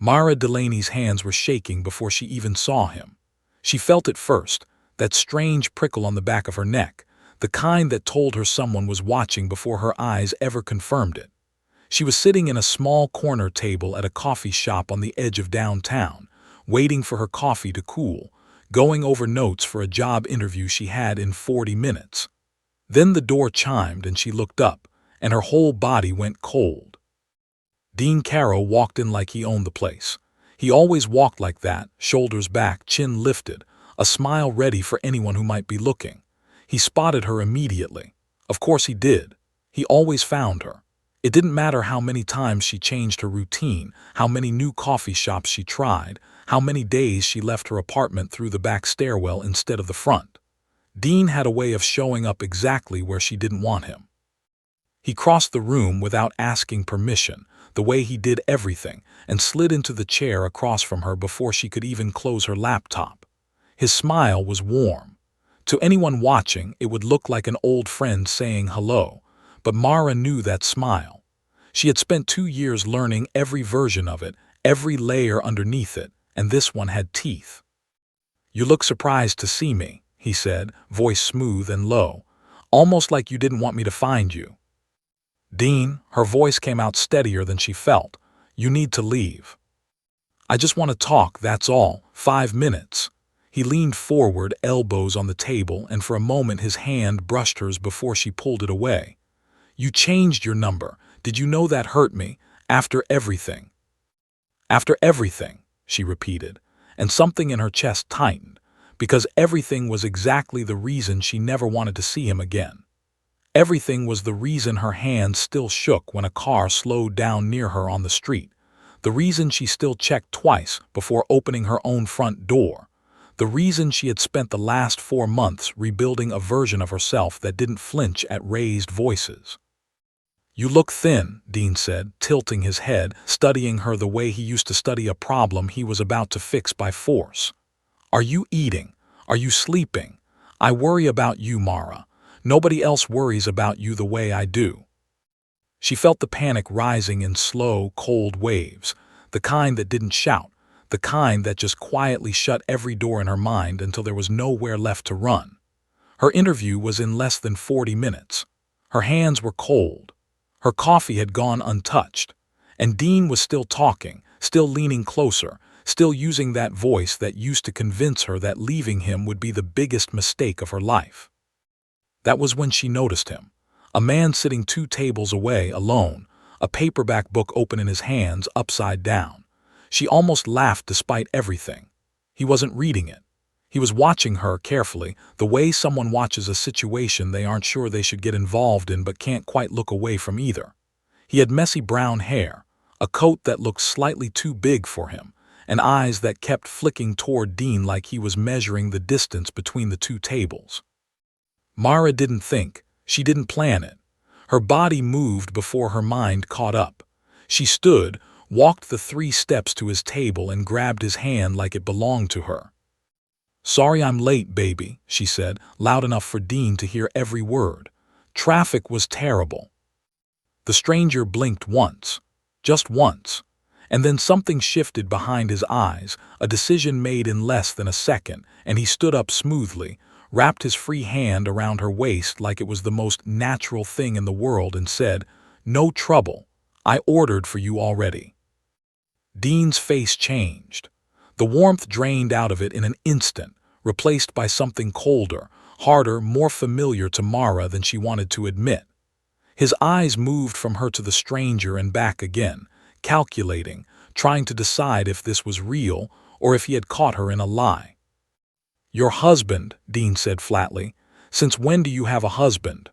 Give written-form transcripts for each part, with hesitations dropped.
Mara Delaney's hands were shaking before she even saw him. She felt it first, that strange prickle on the back of her neck, the kind that told her someone was watching before her eyes ever confirmed it. She was sitting in a small corner table at a coffee shop on the edge of downtown, waiting for her coffee to cool, going over notes for a job interview she had in 40 minutes. Then the door chimed and she looked up, and her whole body went cold. Dean Carroll walked in like he owned the place. He always walked like that, shoulders back, chin lifted, a smile ready for anyone who might be looking. He spotted her immediately. Of course he did. He always found her. It didn't matter how many times she changed her routine, how many new coffee shops she tried, how many days she left her apartment through the back stairwell instead of the front. Dean had a way of showing up exactly where she didn't want him. He crossed the room without asking permission, the way he did everything, and slid into the chair across from her before she could even close her laptop. His smile was warm. To anyone watching, it would look like an old friend saying hello, but Mara knew that smile. She had spent 2 years learning every version of it, every layer underneath it, and this one had teeth. "You look surprised to see me," he said, voice smooth and low, "almost like you didn't want me to find you." "Dean," her voice came out steadier than she felt, "you need to leave." "I just want to talk, that's all, 5 minutes." He leaned forward, elbows on the table, and for a moment his hand brushed hers before she pulled it away. "You changed your number. Did you know that hurt me? After everything." "After everything," she repeated, and something in her chest tightened, because everything was exactly the reason she never wanted to see him again. Everything was the reason her hand still shook when a car slowed down near her on the street, the reason she still checked twice before opening her own front door, the reason she had spent the last 4 months rebuilding a version of herself that didn't flinch at raised voices. "You look thin," Dean said, tilting his head, studying her the way he used to study a problem he was about to fix by force. "Are you eating? Are you sleeping? I worry about you, Mara. Nobody else worries about you the way I do." She felt the panic rising in slow, cold waves, the kind that didn't shout, the kind that just quietly shut every door in her mind until there was nowhere left to run. Her interview was in less than 40 minutes. Her hands were cold. Her coffee had gone untouched. And Dean was still talking, still leaning closer, still using that voice that used to convince her that leaving him would be the biggest mistake of her life. That was when she noticed him. A man sitting 2 tables away, alone, a paperback book open in his hands, upside down. She almost laughed despite everything. He wasn't reading it. He was watching her carefully, the way someone watches a situation they aren't sure they should get involved in but can't quite look away from either. He had messy brown hair, a coat that looked slightly too big for him, and eyes that kept flicking toward Dean like he was measuring the distance between the 2 tables. Mara didn't think. She didn't plan it. Her body moved before her mind caught up. She stood, walked the 3 steps to his table and grabbed his hand like it belonged to her. "Sorry I'm late, baby," she said, loud enough for Dean to hear every word. "Traffic was terrible." The stranger blinked once, just once, and then something shifted behind his eyes, a decision made in less than a second, and he stood up smoothly, wrapped his free hand around her waist like it was the most natural thing in the world and said, "No trouble. I ordered for you already." Dean's face changed. The warmth drained out of it in an instant, replaced by something colder, harder, more familiar to Mara than she wanted to admit. His eyes moved from her to the stranger and back again, calculating, trying to decide if this was real or if he had caught her in a lie. "Your husband," Dean said flatly. "Since when do you have a husband?"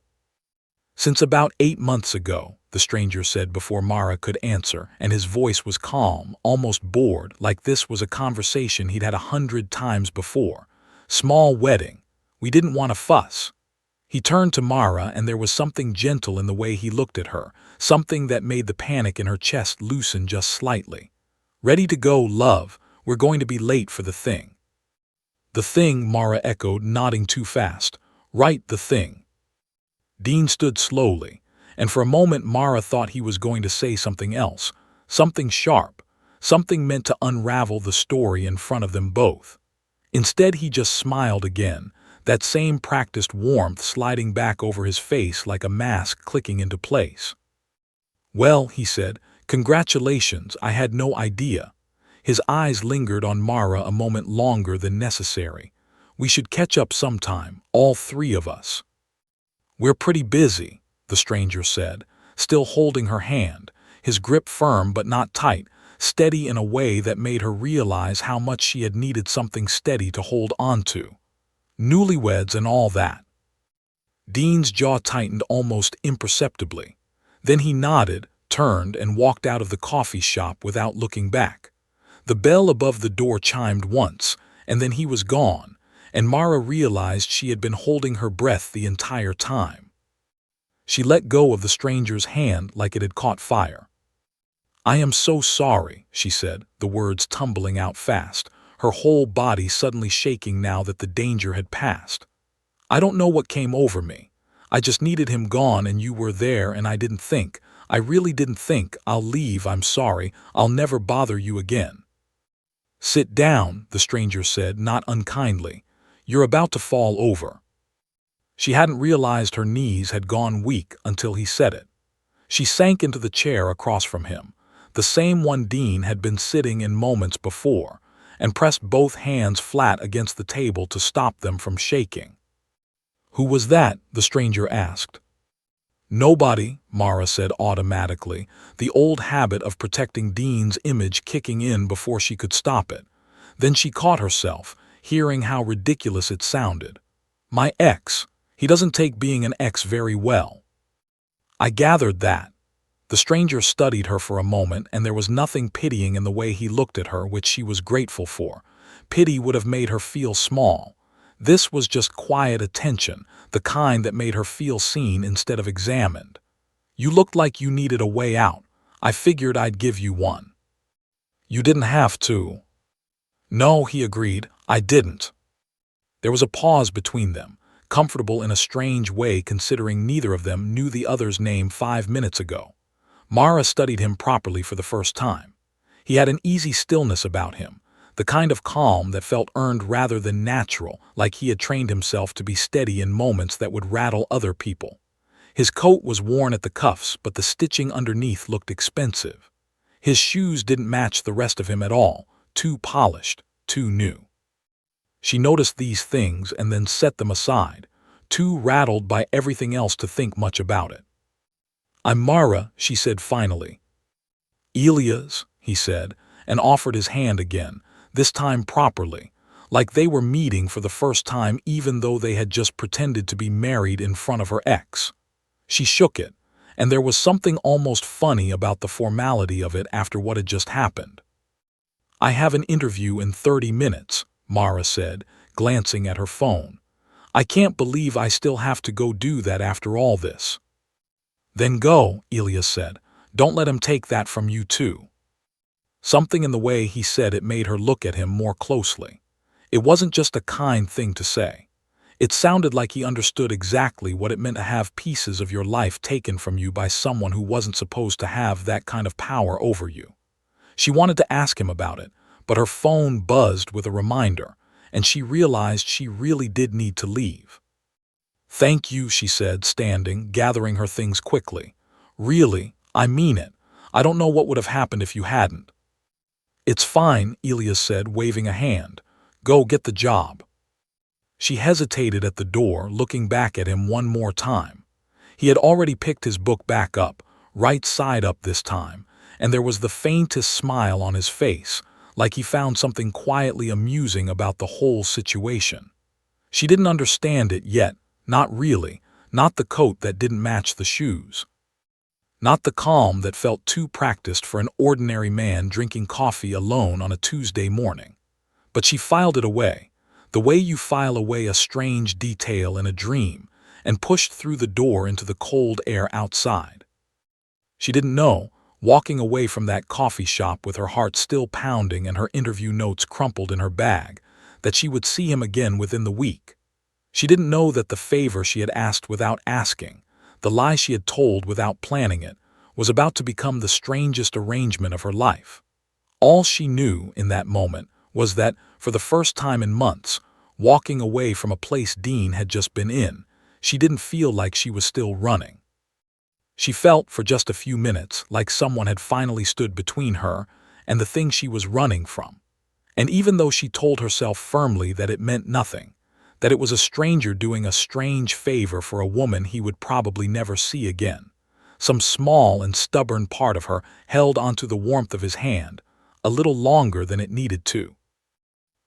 "Since about 8 months ago," the stranger said before Mara could answer, and his voice was calm, almost bored, like this was a conversation he'd had 100 times before. "Small wedding. We didn't want to fuss." He turned to Mara, and there was something gentle in the way he looked at her, something that made the panic in her chest loosen just slightly. "Ready to go, love. We're going to be late for the thing." "The thing," Mara echoed, nodding too fast. "Right, the thing." Dean stood slowly, and for a moment Mara thought he was going to say something else, something sharp, something meant to unravel the story in front of them both. Instead, he just smiled again, that same practiced warmth sliding back over his face like a mask clicking into place. "Well," he said, "congratulations, I had no idea." His eyes lingered on Mara a moment longer than necessary. "We should catch up sometime, all three of us." "We're pretty busy," the stranger said, still holding her hand, his grip firm but not tight, steady in a way that made her realize how much she had needed something steady to hold on to. Newlyweds and all that. Dean's jaw tightened almost imperceptibly. Then he nodded, turned, and walked out of the coffee shop without looking back. The bell above the door chimed once, and then he was gone, and Mara realized she had been holding her breath the entire time. She let go of the stranger's hand like it had caught fire. "I am so sorry," she said, the words tumbling out fast, her whole body suddenly shaking now that the danger had passed. "I don't know what came over me. I just needed him gone and you were there and I didn't think. I really didn't think. I'll leave, I'm sorry. I'll never bother you again." "Sit down," the stranger said, not unkindly. "You're about to fall over." She hadn't realized her knees had gone weak until he said it. She sank into the chair across from him, the same one Dean had been sitting in moments before, and pressed both hands flat against the table to stop them from shaking. "Who was that?" the stranger asked. "Nobody," Mara said automatically, the old habit of protecting Dean's image kicking in before she could stop it. Then she caught herself, hearing how ridiculous it sounded. "My ex. He doesn't take being an ex very well." "I gathered that." The stranger studied her for a moment, and there was nothing pitying in the way he looked at her, which she was grateful for. Pity would have made her feel small. This was just quiet attention, the kind that made her feel seen instead of examined. "You looked like you needed a way out. I figured I'd give you one." "You didn't have to." "No," he agreed, "I didn't." There was a pause between them, comfortable in a strange way considering neither of them knew the other's name 5 minutes ago. Mara studied him properly for the first time. He had an easy stillness about him, the kind of calm that felt earned rather than natural, like he had trained himself to be steady in moments that would rattle other people. His coat was worn at the cuffs, but the stitching underneath looked expensive. His shoes didn't match the rest of him at all, too polished, too new. She noticed these things and then set them aside, too rattled by everything else to think much about it. "I'm Mara," she said finally. "Elias," he said, and offered his hand again, this time properly, like they were meeting for the first time even though they had just pretended to be married in front of her ex. She shook it, and there was something almost funny about the formality of it after what had just happened. "I have an interview in 30 minutes, Mara said, glancing at her phone. "I can't believe I still have to go do that after all this." "Then go," Elias said. "Don't let him take that from you too." Something in the way he said it made her look at him more closely. It wasn't just a kind thing to say. It sounded like he understood exactly what it meant to have pieces of your life taken from you by someone who wasn't supposed to have that kind of power over you. She wanted to ask him about it, but her phone buzzed with a reminder, and she realized she really did need to leave. "Thank you," she said, standing, gathering her things quickly. "Really, I mean it. I don't know what would have happened if you hadn't." "It's fine," Elias said, waving a hand. "Go get the job." She hesitated at the door, looking back at him one more time. He had already picked his book back up, right side up this time, and there was the faintest smile on his face, like he found something quietly amusing about the whole situation. She didn't understand it yet, not really, not the coat that didn't match the shoes. Not the calm that felt too practiced for an ordinary man drinking coffee alone on a Tuesday morning. But she filed it away, the way you file away a strange detail in a dream, and pushed through the door into the cold air outside. She didn't know, walking away from that coffee shop with her heart still pounding and her interview notes crumpled in her bag, that she would see him again within the week. She didn't know that the favor she had asked without asking, the lie she had told without planning it, was about to become the strangest arrangement of her life. All she knew in that moment was that, for the first time in months, walking away from a place Dean had just been in, she didn't feel like she was still running. She felt, for just a few minutes, like someone had finally stood between her and the thing she was running from. And even though she told herself firmly that it meant nothing, that it was a stranger doing a strange favor for a woman he would probably never see again, some small and stubborn part of her held onto the warmth of his hand, a little longer than it needed to.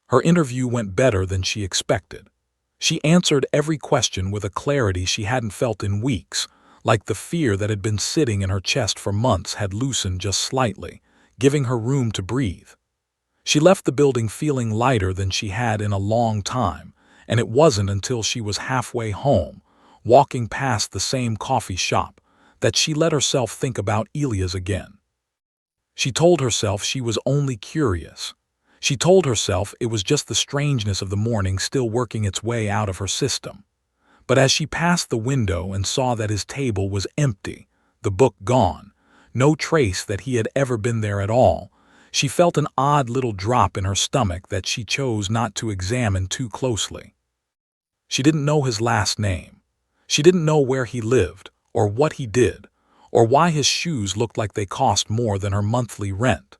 Her interview went better than she expected. She answered every question with a clarity she hadn't felt in weeks, like the fear that had been sitting in her chest for months had loosened just slightly, giving her room to breathe. She left the building feeling lighter than she had in a long time, and it wasn't until she was halfway home, walking past the same coffee shop, that she let herself think about Elias again. She told herself she was only curious. She told herself it was just the strangeness of the morning still working its way out of her system. But as she passed the window and saw that his table was empty, the book gone, no trace that he had ever been there at all, she felt an odd little drop in her stomach that she chose not to examine too closely. She didn't know his last name. She didn't know where he lived, or what he did, or why his shoes looked like they cost more than her monthly rent.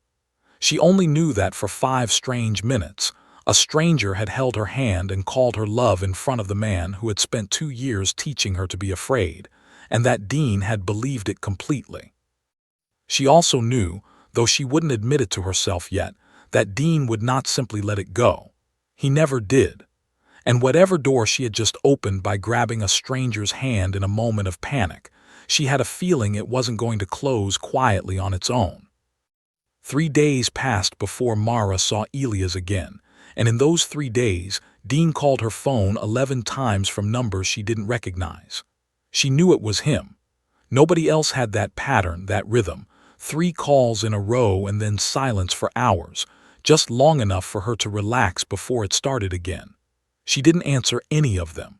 She only knew that for 5 strange minutes, a stranger had held her hand and called her love in front of the man who had spent 2 years teaching her to be afraid, and that Dean had believed it completely. She also knew, though she wouldn't admit it to herself yet, that Dean would not simply let it go. He never did. And whatever door she had just opened by grabbing a stranger's hand in a moment of panic, she had a feeling it wasn't going to close quietly on its own. 3 days passed before Mara saw Elias again, and in those 3 days, Dean called her phone 11 times from numbers she didn't recognize. She knew it was him. Nobody else had that pattern, that rhythm, 3 calls in a row and then silence for hours, just long enough for her to relax before it started again. She didn't answer any of them.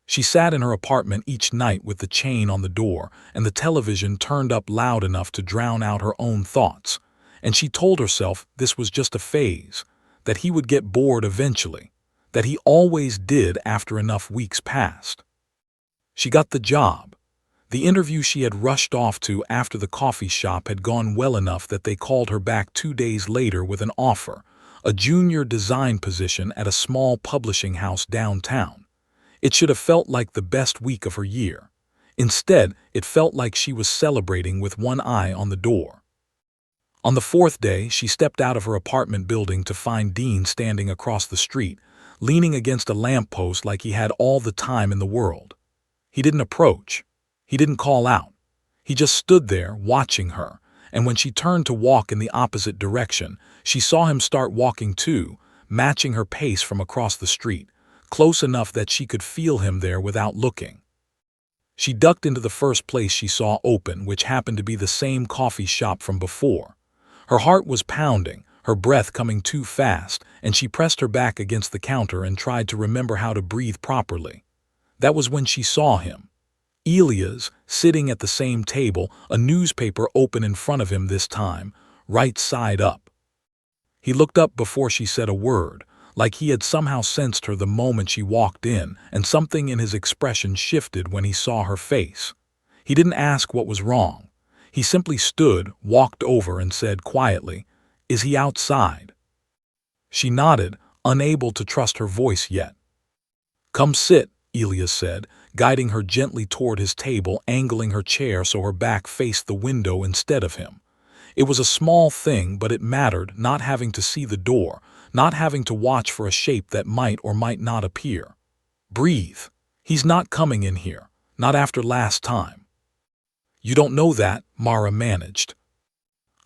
She sat in her apartment each night with the chain on the door and the television turned up loud enough to drown out her own thoughts, and she told herself this was just a phase, that he would get bored eventually, that he always did after enough weeks passed. She got the job. The interview she had rushed off to after the coffee shop had gone well enough that they called her back 2 days later with an offer, a junior design position at a small publishing house downtown. It should have felt like the best week of her year. Instead, it felt like she was celebrating with one eye on the door. On the 4th day, she stepped out of her apartment building to find Dean standing across the street, leaning against a lamppost like he had all the time in the world. He didn't approach. He didn't call out. He just stood there, watching her, and when she turned to walk in the opposite direction, she saw him start walking too, matching her pace from across the street, close enough that she could feel him there without looking. She ducked into the first place she saw open, which happened to be the same coffee shop from before. Her heart was pounding, her breath coming too fast, and she pressed her back against the counter and tried to remember how to breathe properly. That was when she saw him. Elias, sitting at the same table, a newspaper open in front of him this time, right side up. He looked up before she said a word, like he had somehow sensed her the moment she walked in, and something in his expression shifted when he saw her face. He didn't ask what was wrong. He simply stood, walked over, and said quietly, "Is he outside?" She nodded, unable to trust her voice yet. "Come sit," Elias said, guiding her gently toward his table, angling her chair so her back faced the window instead of him. It was a small thing, but it mattered, not having to see the door, not having to watch for a shape that might or might not appear. Breathe. He's not coming in here, not after last time. "You don't know that," Mara managed.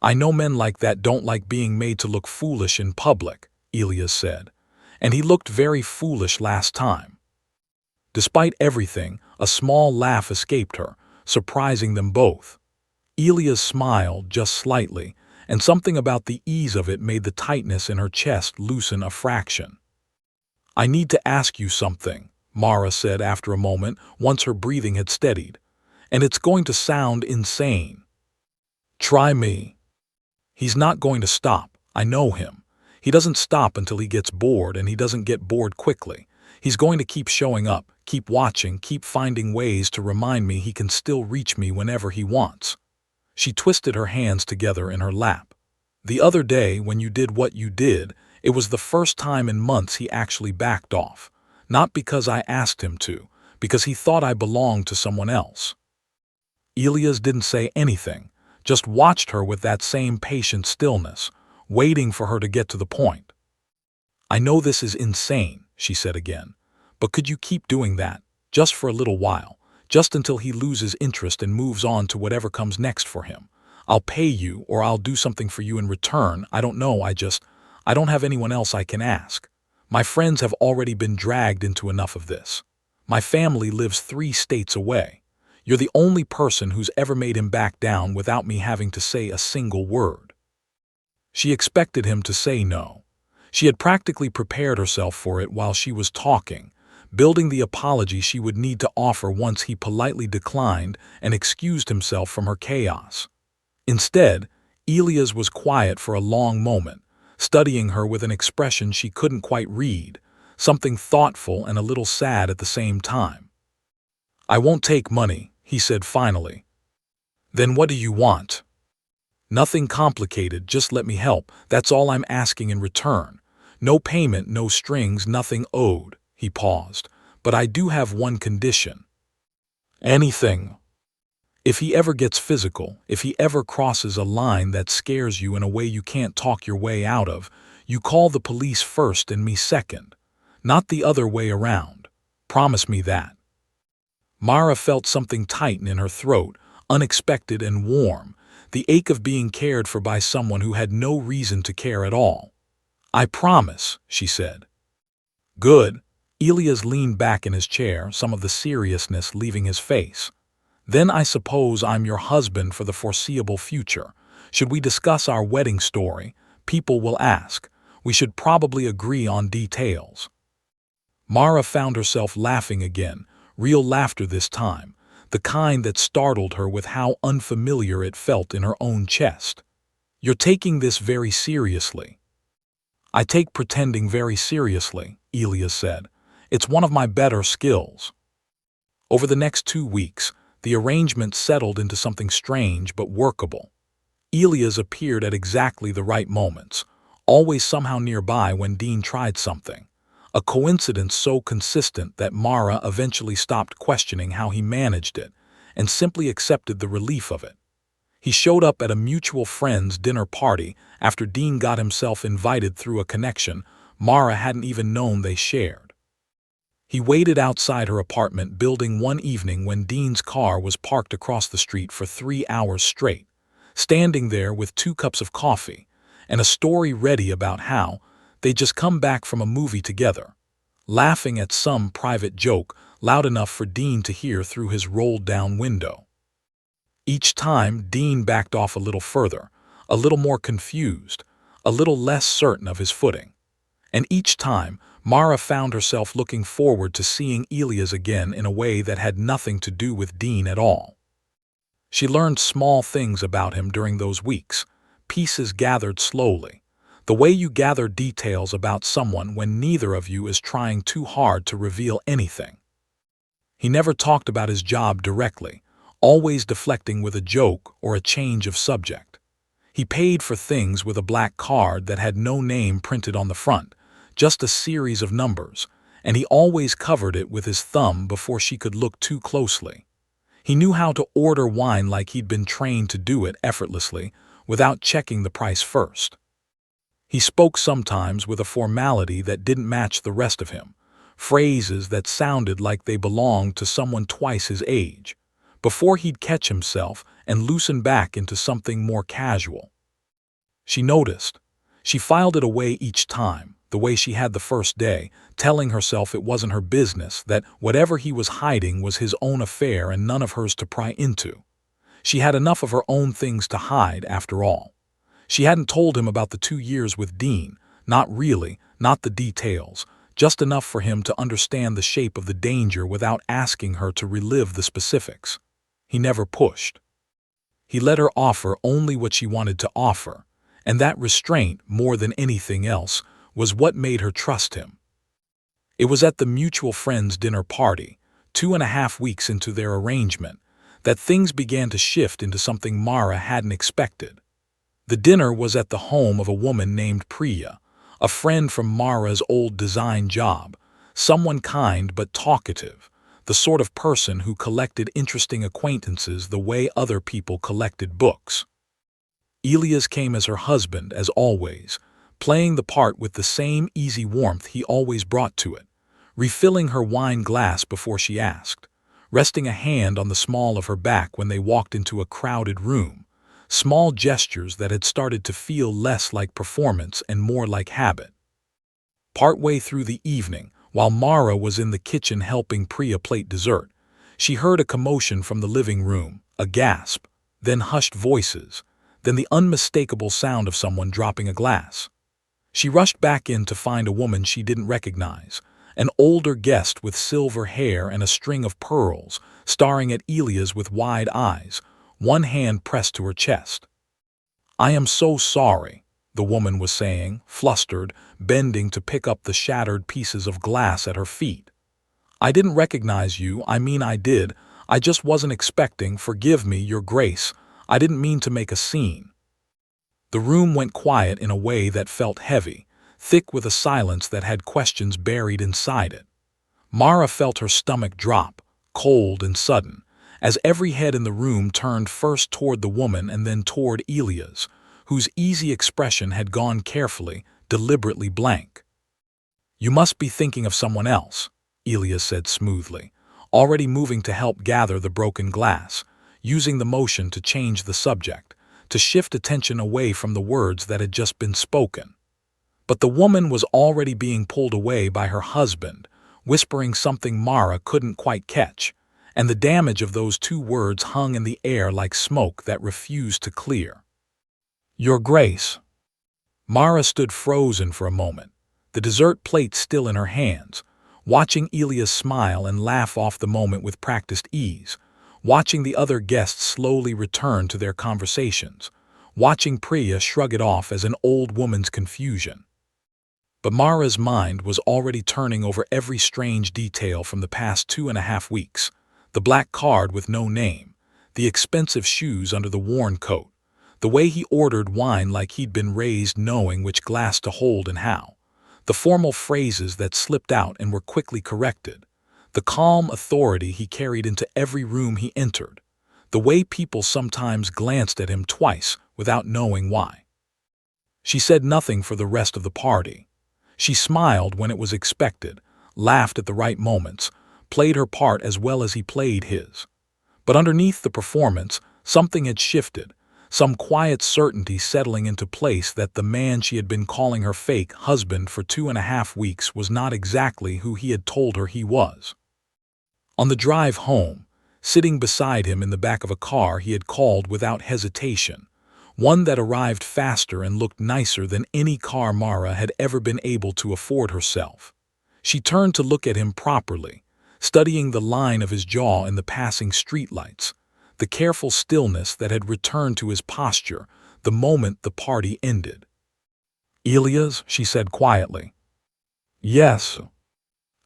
"I know men like that don't like being made to look foolish in public," Elias said, "and he looked very foolish last time." Despite everything, a small laugh escaped her, surprising them both. Elias smiled just slightly, and something about the ease of it made the tightness in her chest loosen a fraction. "I need to ask you something," Mara said after a moment, once her breathing had steadied. "And it's going to sound insane." "Try me." He's not going to stop. I know him. He doesn't stop until he gets bored, and he doesn't get bored quickly. He's going to keep showing up, keep watching, keep finding ways to remind me he can still reach me whenever he wants. She twisted her hands together in her lap. The other day, when you did what you did, it was the first time in months he actually backed off. Not because I asked him to, because he thought I belonged to someone else. Elias didn't say anything, just watched her with that same patient stillness, waiting for her to get to the point. I know this is insane, she said again, but could you keep doing that, just for a little while, just until he loses interest and moves on to whatever comes next for him? I'll pay you, or I'll do something for you in return. I don't know, I don't have anyone else I can ask. My friends have already been dragged into enough of this. My family lives 3 states away. You're the only person who's ever made him back down without me having to say a single word. She expected him to say no. She had practically prepared herself for it while she was talking, building the apology she would need to offer once he politely declined and excused himself from her chaos. Instead, Elias was quiet for a long moment, studying her with an expression she couldn't quite read, something thoughtful and a little sad at the same time. I won't take money, he said finally. Then what do you want? Nothing complicated, just let me help. That's all I'm asking in return. No payment, no strings, nothing owed. He paused. But I do have one condition. Anything. If he ever gets physical, if he ever crosses a line that scares you in a way you can't talk your way out of, you call the police first and me second. Not the other way around. Promise me that. Mara felt something tighten in her throat, unexpected and warm, the ache of being cared for by someone who had no reason to care at all. I promise, she said. Good. Elias leaned back in his chair, some of the seriousness leaving his face. Then I suppose I'm your husband for the foreseeable future. Should we discuss our wedding story? People will ask. We should probably agree on details. Mara found herself laughing again, real laughter this time, the kind that startled her with how unfamiliar it felt in her own chest. You're taking this very seriously. I take pretending very seriously, Elias said. It's one of my better skills. Over the next 2 weeks, the arrangement settled into something strange but workable. Elias appeared at exactly the right moments, always somehow nearby when Dean tried something. A coincidence so consistent that Mara eventually stopped questioning how he managed it and simply accepted the relief of it. He showed up at a mutual friend's dinner party after Dean got himself invited through a connection Mara hadn't even known they shared. He waited outside her apartment building one evening when Dean's car was parked across the street for 3 hours straight, standing there with 2 cups of coffee and a story ready about how they'd just come back from a movie together, laughing at some private joke loud enough for Dean to hear through his rolled-down window. Each time, Dean backed off a little further, a little more confused, a little less certain of his footing. And each time, Mara found herself looking forward to seeing Elias again in a way that had nothing to do with Dean at all. She learned small things about him during those weeks, pieces gathered slowly, the way you gather details about someone when neither of you is trying too hard to reveal anything. He never talked about his job directly, always deflecting with a joke or a change of subject. He paid for things with a black card that had no name printed on the front, just a series of numbers, and he always covered it with his thumb before she could look too closely. He knew how to order wine like he'd been trained to do it effortlessly, without checking the price first. He spoke sometimes with a formality that didn't match the rest of him, phrases that sounded like they belonged to someone twice his age, before he'd catch himself and loosen back into something more casual. She noticed. She filed it away each time, the way she had the first day, telling herself it wasn't her business, that whatever he was hiding was his own affair and none of hers to pry into. She had enough of her own things to hide, after all. She hadn't told him about the 2 years with Dean, not really, not the details, just enough for him to understand the shape of the danger without asking her to relive the specifics. He never pushed. He let her offer only what she wanted to offer, and that restraint, more than anything else, was what made her trust him. It was at the mutual friends' dinner party, 2.5 weeks into their arrangement, that things began to shift into something Mara hadn't expected. The dinner was at the home of a woman named Priya, a friend from Mara's old design job, someone kind but talkative, the sort of person who collected interesting acquaintances the way other people collected books. Elias came as her husband, as always, playing the part with the same easy warmth he always brought to it, refilling her wine glass before she asked, resting a hand on the small of her back when they walked into a crowded room, small gestures that had started to feel less like performance and more like habit. Partway through the evening, while Mara was in the kitchen helping Priya plate dessert, she heard a commotion from the living room, a gasp, then hushed voices, then the unmistakable sound of someone dropping a glass. She rushed back in to find a woman she didn't recognize, an older guest with silver hair and a string of pearls, staring at Elias with wide eyes, one hand pressed to her chest. "I am so sorry," the woman was saying, flustered, bending to pick up the shattered pieces of glass at her feet. "I didn't recognize you, I did. I just wasn't expecting, forgive me, Your Grace. I didn't mean to make a scene." The room went quiet in a way that felt heavy, thick with a silence that had questions buried inside it. Mara felt her stomach drop, cold and sudden, as every head in the room turned first toward the woman and then toward Elias, whose easy expression had gone carefully, deliberately blank. "You must be thinking of someone else," Elias said smoothly, already moving to help gather the broken glass, using the motion to change the subject, to shift attention away from the words that had just been spoken. But the woman was already being pulled away by her husband, whispering something Mara couldn't quite catch, and the damage of those two words hung in the air like smoke that refused to clear. "Your Grace." Mara stood frozen for a moment, the dessert plate still in her hands, watching Elias smile and laugh off the moment with practiced ease, watching the other guests slowly return to their conversations, watching Priya shrug it off as an old woman's confusion. But Mara's mind was already turning over every strange detail from the past 2.5 weeks, the black card with no name, the expensive shoes under the worn coat, the way he ordered wine like he'd been raised knowing which glass to hold and how, the formal phrases that slipped out and were quickly corrected, the calm authority he carried into every room he entered, the way people sometimes glanced at him twice without knowing why. She said nothing for the rest of the party. She smiled when it was expected, laughed at the right moments, played her part as well as he played his. But underneath the performance, something had shifted, some quiet certainty settling into place that the man she had been calling her fake husband for 2.5 weeks was not exactly who he had told her he was. On the drive home, sitting beside him in the back of a car he had called without hesitation, one that arrived faster and looked nicer than any car Mara had ever been able to afford herself, she turned to look at him properly, studying the line of his jaw in the passing streetlights, the careful stillness that had returned to his posture the moment the party ended. "Elias," she said quietly. "Yes."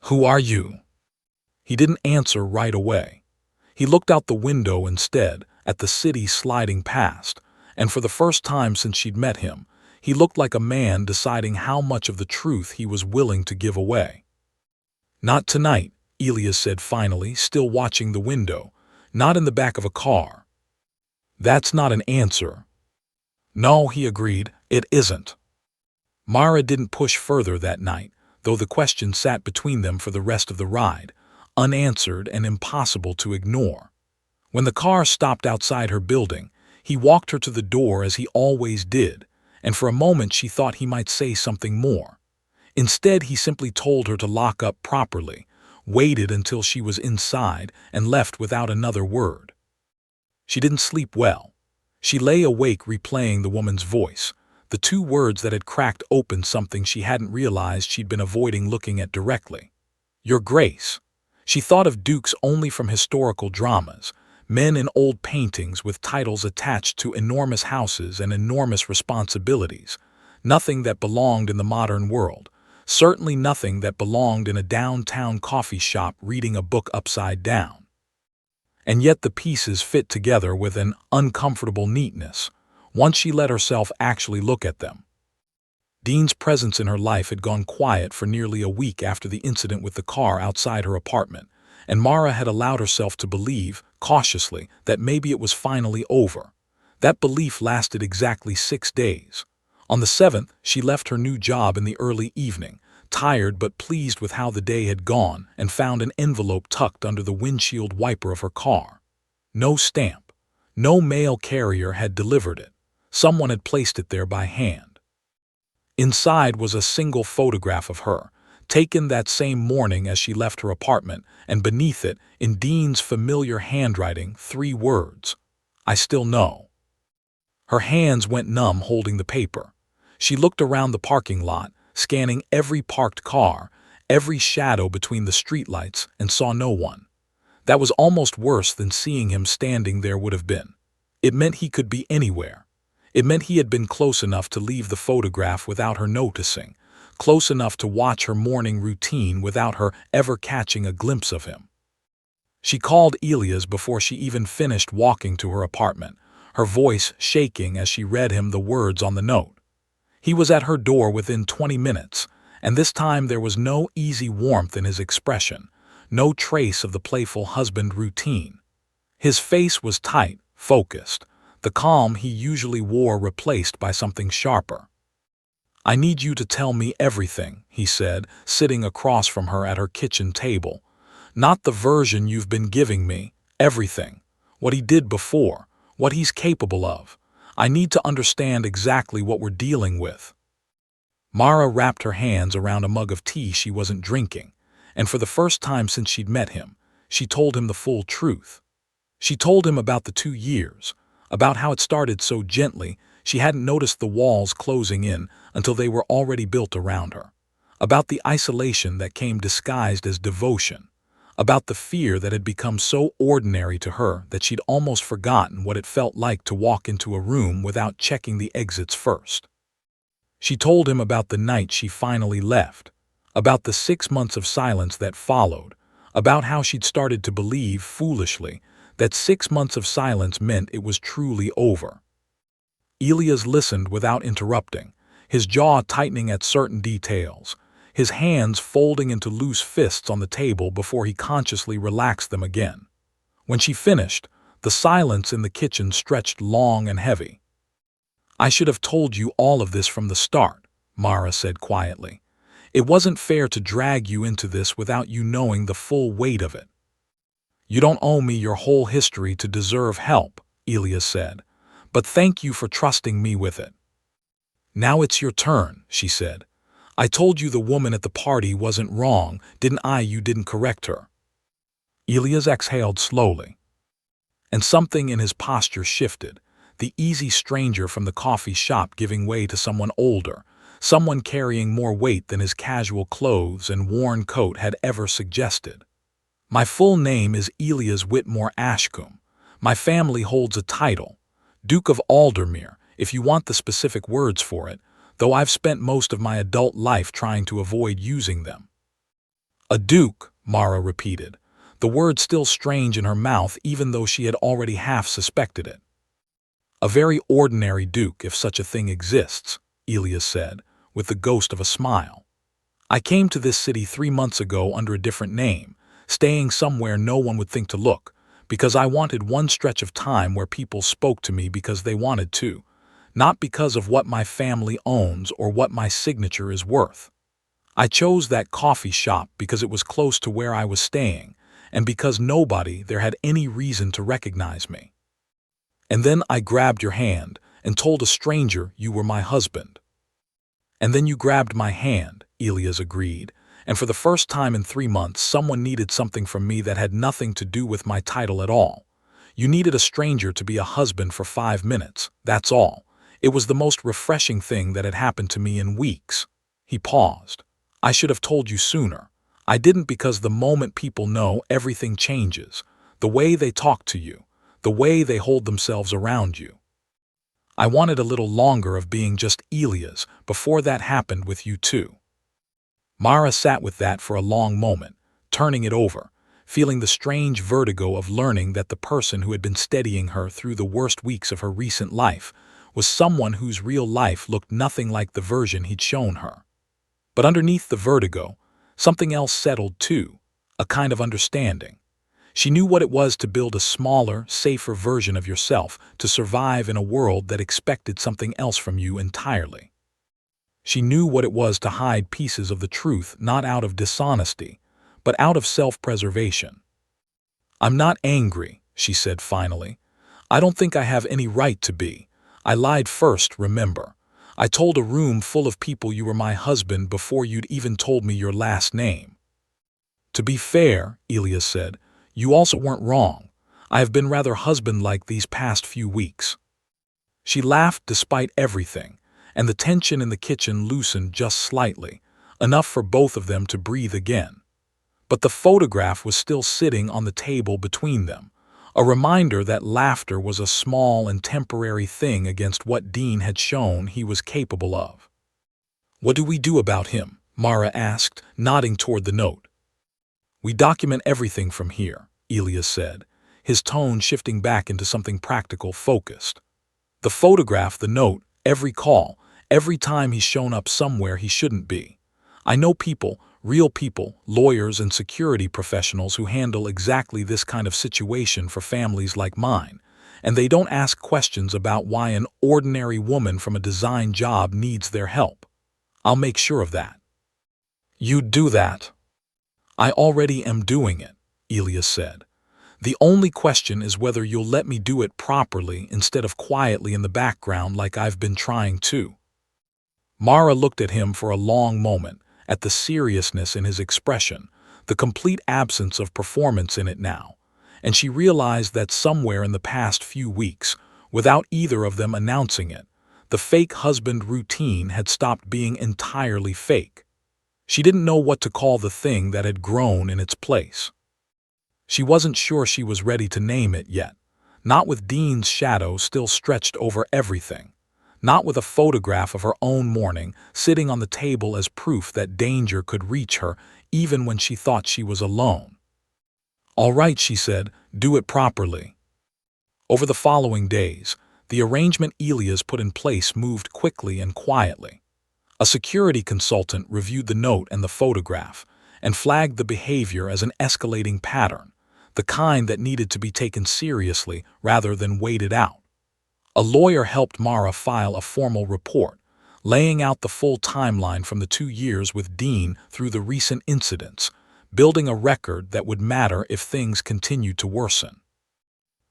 "Who are you?" He didn't answer right away. He looked out the window instead, at the city sliding past, and for the first time since she'd met him, he looked like a man deciding how much of the truth he was willing to give away. "Not tonight," Elias said finally, still watching the window, "not in the back of a car." "That's not an answer." "No," he agreed, "it isn't." Mara didn't push further that night, though the question sat between them for the rest of the ride, unanswered and impossible to ignore. When the car stopped outside her building, he walked her to the door as he always did, and for a moment she thought he might say something more. Instead, he simply told her to lock up properly, waited until she was inside, and left without another word. She didn't sleep well. She lay awake replaying the woman's voice, the two words that had cracked open something she hadn't realized she'd been avoiding looking at directly. "Your Grace." She thought of dukes only from historical dramas, men in old paintings with titles attached to enormous houses and enormous responsibilities. Nothing that belonged in the modern world. Certainly nothing that belonged in a downtown coffee shop reading a book upside down. And yet the pieces fit together with an uncomfortable neatness, once she let herself actually look at them. Dean's presence in her life had gone quiet for nearly a week after the incident with the car outside her apartment, and Mara had allowed herself to believe, cautiously, that maybe it was finally over. That belief lasted exactly 6 days. On the 7th, she left her new job in the early evening, tired but pleased with how the day had gone, and found an envelope tucked under the windshield wiper of her car. No stamp. No mail carrier had delivered it. Someone had placed it there by hand. Inside was a single photograph of her, taken that same morning as she left her apartment, and beneath it, in Dean's familiar handwriting, 3 words: "I still know." Her hands went numb holding the paper. She looked around the parking lot, scanning every parked car, every shadow between the streetlights, and saw no one. That was almost worse than seeing him standing there would have been. It meant he could be anywhere. It meant he had been close enough to leave the photograph without her noticing, close enough to watch her morning routine without her ever catching a glimpse of him. She called Elias before she even finished walking to her apartment, her voice shaking as she read him the words on the note. He was at her door within 20 minutes, and this time there was no easy warmth in his expression, no trace of the playful husband routine. His face was tight, focused, the calm he usually wore replaced by something sharper. "I need you to tell me everything," he said, sitting across from her at her kitchen table. "Not the version you've been giving me, everything. What he did before, what he's capable of. I need to understand exactly what we're dealing with." Mara wrapped her hands around a mug of tea she wasn't drinking, and for the first time since she'd met him, she told him the full truth. She told him about the 2 years, about how it started so gently she hadn't noticed the walls closing in until they were already built around her, about the isolation that came disguised as devotion, about the fear that had become so ordinary to her that she'd almost forgotten what it felt like to walk into a room without checking the exits first. She told him about the night she finally left, about the 6 months of silence that followed, about how she'd started to believe, foolishly, that 6 months of silence meant it was truly over. Elias listened without interrupting, his jaw tightening at certain details, his hands folding into loose fists on the table before he consciously relaxed them again. When she finished, the silence in the kitchen stretched long and heavy. "I should have told you all of this from the start," Mara said quietly. "It wasn't fair to drag you into this without you knowing the full weight of it." "You don't owe me your whole history to deserve help," Elias said, "but thank you for trusting me with it." "Now it's your turn," she said. "I told you the woman at the party wasn't wrong, didn't I? You didn't correct her." Elias exhaled slowly, and something in his posture shifted, the easy stranger from the coffee shop giving way to someone older, someone carrying more weight than his casual clothes and worn coat had ever suggested. "My full name is Elias Whitmore Ashcombe. My family holds a title, Duke of Aldermere, if you want the specific words for it, though I've spent most of my adult life trying to avoid using them." "A duke," Mara repeated, the word still strange in her mouth even though she had already half suspected it. "A very ordinary duke, if such a thing exists," Elias said, with the ghost of a smile. "I came to this city 3 months ago under a different name, staying somewhere no one would think to look, because I wanted one stretch of time where people spoke to me because they wanted to, not because of what my family owns or what my signature is worth. I chose that coffee shop because it was close to where I was staying, and because nobody there had any reason to recognize me. And then I grabbed your hand and told a stranger you were my husband." "And then you grabbed my hand," Elias agreed, "and for the first time in 3 months someone needed something from me that had nothing to do with my title at all. You needed a stranger to be a husband for 5 minutes, that's all. It was the most refreshing thing that had happened to me in weeks." He paused. "I should have told you sooner. I didn't because the moment people know, everything changes. The way they talk to you, the way they hold themselves around you. I wanted a little longer of being just Elia's before that happened with you too. Mara sat with that for a long moment, turning it over, feeling the strange vertigo of learning that the person who had been steadying her through the worst weeks of her recent life was someone whose real life looked nothing like the version he'd shown her. But underneath the vertigo, something else settled too, a kind of understanding. She knew what it was to build a smaller, safer version of yourself to survive in a world that expected something else from you entirely. She knew what it was to hide pieces of the truth not out of dishonesty, but out of self-preservation. "I'm not angry," she said finally. "I don't think I have any right to be. I lied first, remember. I told a room full of people you were my husband before you'd even told me your last name." "To be fair," Elia said, "you also weren't wrong. I have been rather husband-like these past few weeks." She laughed despite everything, and the tension in the kitchen loosened just slightly, enough for both of them to breathe again. But the photograph was still sitting on the table between them, a reminder that laughter was a small and temporary thing against what Dean had shown he was capable of. "What do we do about him?" Mara asked, nodding toward the note. "We document everything from here," Elias said, his tone shifting back into something practical, focused. "The photograph, the note, every call, every time he's shown up somewhere he shouldn't be. I know people, real people, lawyers and security professionals who handle exactly this kind of situation for families like mine, and they don't ask questions about why an ordinary woman from a design job needs their help. I'll make sure of that." "You'd do that?" "I already am doing it," Elias said. "The only question is whether you'll let me do it properly instead of quietly in the background like I've been trying to." Mara looked at him for a long moment, at the seriousness in his expression, the complete absence of performance in it now, and she realized that somewhere in the past few weeks, without either of them announcing it, the fake husband routine had stopped being entirely fake. She didn't know what to call the thing that had grown in its place. She wasn't sure she was ready to name it yet, not with Dean's shadow still stretched over everything, not with a photograph of her own mourning sitting on the table as proof that danger could reach her even when she thought she was alone. "All right," she said, "do it properly." Over the following days, the arrangement Elias put in place moved quickly and quietly. A security consultant reviewed the note and the photograph and flagged the behavior as an escalating pattern, the kind that needed to be taken seriously rather than waited out. A lawyer helped Mara file a formal report, laying out the full timeline from the 2 years with Dean through the recent incidents, building a record that would matter if things continued to worsen.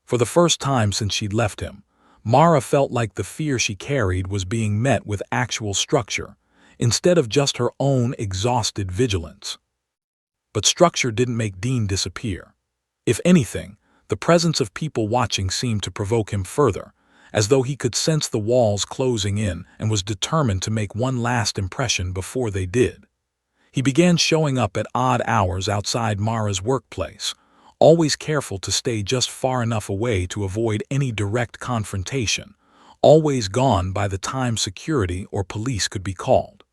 For the first time since she'd left him, Mara felt like the fear she carried was being met with actual structure, instead of just her own exhausted vigilance. But structure didn't make Dean disappear. If anything, the presence of people watching seemed to provoke him further, as though he could sense the walls closing in and was determined to make one last impression before they did. He began showing up at odd hours outside Mara's workplace, always careful to stay just far enough away to avoid any direct confrontation, always gone by the time security or police could be called.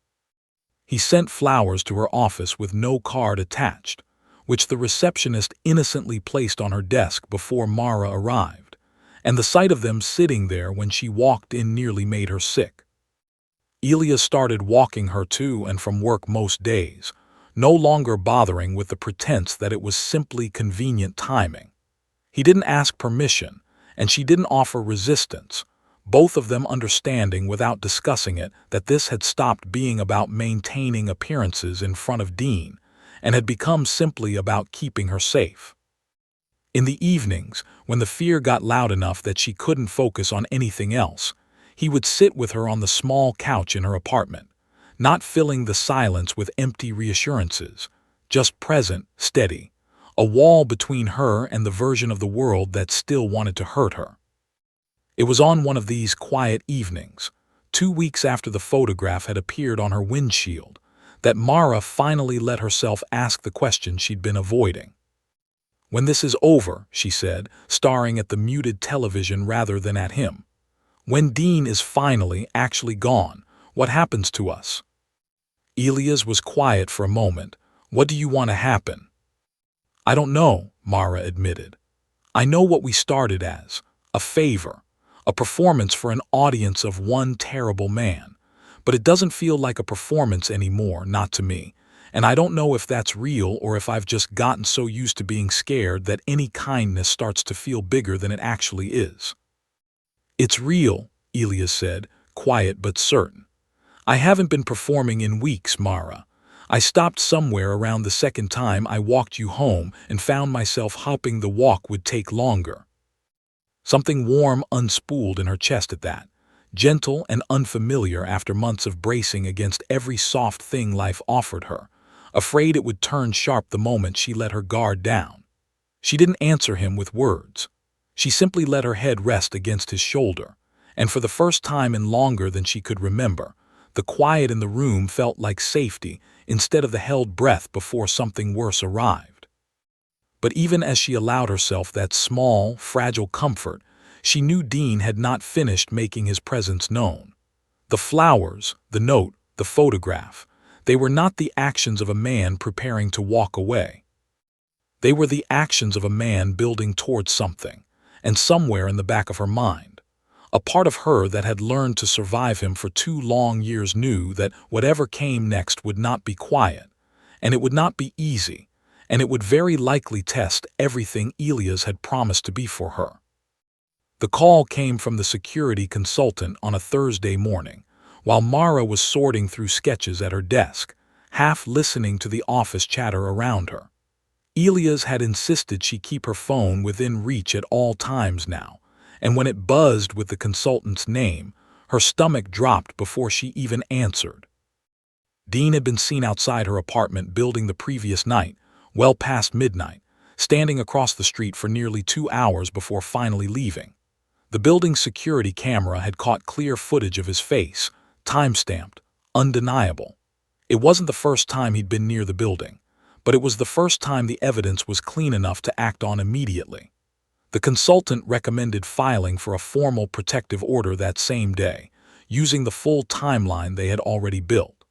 He sent flowers to her office with no card attached, which the receptionist innocently placed on her desk before Mara arrived, and the sight of them sitting there when she walked in nearly made her sick. Elia started walking her to and from work most days, no longer bothering with the pretense that it was simply convenient timing. He didn't ask permission, and she didn't offer resistance, both of them understanding without discussing it that this had stopped being about maintaining appearances in front of Dean and had become simply about keeping her safe. In the evenings, when the fear got loud enough that she couldn't focus on anything else, he would sit with her on the small couch in her apartment, not filling the silence with empty reassurances, just present, steady, a wall between her and the version of the world that still wanted to hurt her. It was on one of these quiet evenings, 2 weeks after the photograph had appeared on her windshield, that Mara finally let herself ask the question she'd been avoiding. When this is over, she said, staring at the muted television rather than at him. When Dean is finally actually gone, what happens to us? Elias was quiet for a moment. What do you want to happen? I don't know, Mara admitted. I know what we started as, a favor, a performance for an audience of one terrible man. But it doesn't feel like a performance anymore, not to me. And I don't know if that's real or if I've just gotten so used to being scared that any kindness starts to feel bigger than it actually is. It's real, Elias said, quiet but certain. I haven't been performing in weeks, Mara. I stopped somewhere around the second time I walked you home and found myself hoping the walk would take longer. Something warm unspooled in her chest at that, gentle and unfamiliar after months of bracing against every soft thing life offered her, afraid it would turn sharp the moment she let her guard down. She didn't answer him with words. She simply let her head rest against his shoulder, and for the first time in longer than she could remember, the quiet in the room felt like safety instead of the held breath before something worse arrived. But even as she allowed herself that small, fragile comfort, she knew Dean had not finished making his presence known. The flowers, the note, the photograph, they were not the actions of a man preparing to walk away. They were the actions of a man building towards something, and somewhere in the back of her mind, a part of her that had learned to survive him for 2 long years knew that whatever came next would not be quiet, and it would not be easy, and it would very likely test everything Elias had promised to be for her. The call came from the security consultant on a Thursday morning, while Mara was sorting through sketches at her desk, half listening to the office chatter around her. Elias had insisted she keep her phone within reach at all times now, and when it buzzed with the consultant's name, her stomach dropped before she even answered. Dean had been seen outside her apartment building the previous night, well past midnight, standing across the street for nearly 2 hours before finally leaving. The building's security camera had caught clear footage of his face, time-stamped, undeniable. It wasn't the first time he'd been near the building, but it was the first time the evidence was clean enough to act on immediately. The consultant recommended filing for a formal protective order that same day, using the full timeline they had already built.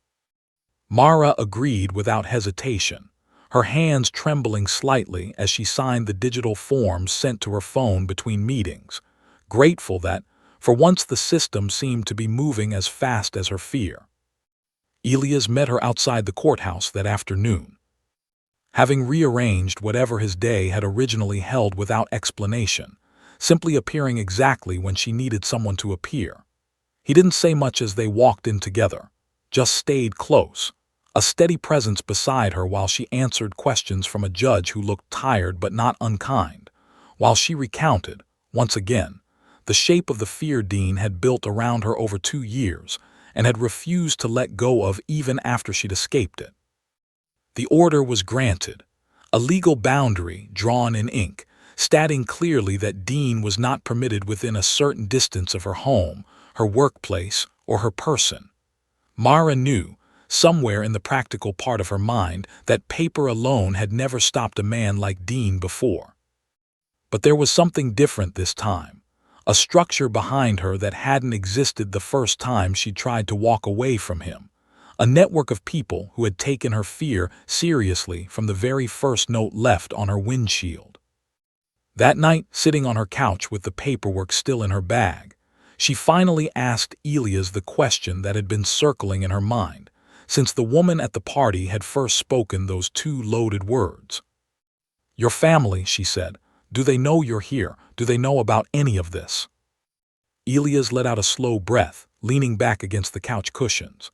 Mara agreed without hesitation, her hands trembling slightly as she signed the digital forms sent to her phone between meetings, grateful that, for once, the system seemed to be moving as fast as her fear. Elias met her outside the courthouse that afternoon. Having rearranged whatever his day had originally held without explanation, simply appearing exactly when she needed someone to appear. He didn't say much as they walked in together, just stayed close, a steady presence beside her while she answered questions from a judge who looked tired but not unkind, while she recounted, once again, the shape of the fear Dean had built around her over 2 years and had refused to let go of even after she'd escaped it. The order was granted, a legal boundary drawn in ink, stating clearly that Dean was not permitted within a certain distance of her home, her workplace, or her person. Mara knew, somewhere in the practical part of her mind, that paper alone had never stopped a man like Dean before. But there was something different this time, a structure behind her that hadn't existed the first time she tried to walk away from him, a network of people who had taken her fear seriously from the very first note left on her windshield. That night, sitting on her couch with the paperwork still in her bag, she finally asked Elias the question that had been circling in her mind since the woman at the party had first spoken those 2 loaded words. "Your family," she said. "Do they know you're here? Do they know about any of this?" Elias let out a slow breath, leaning back against the couch cushions.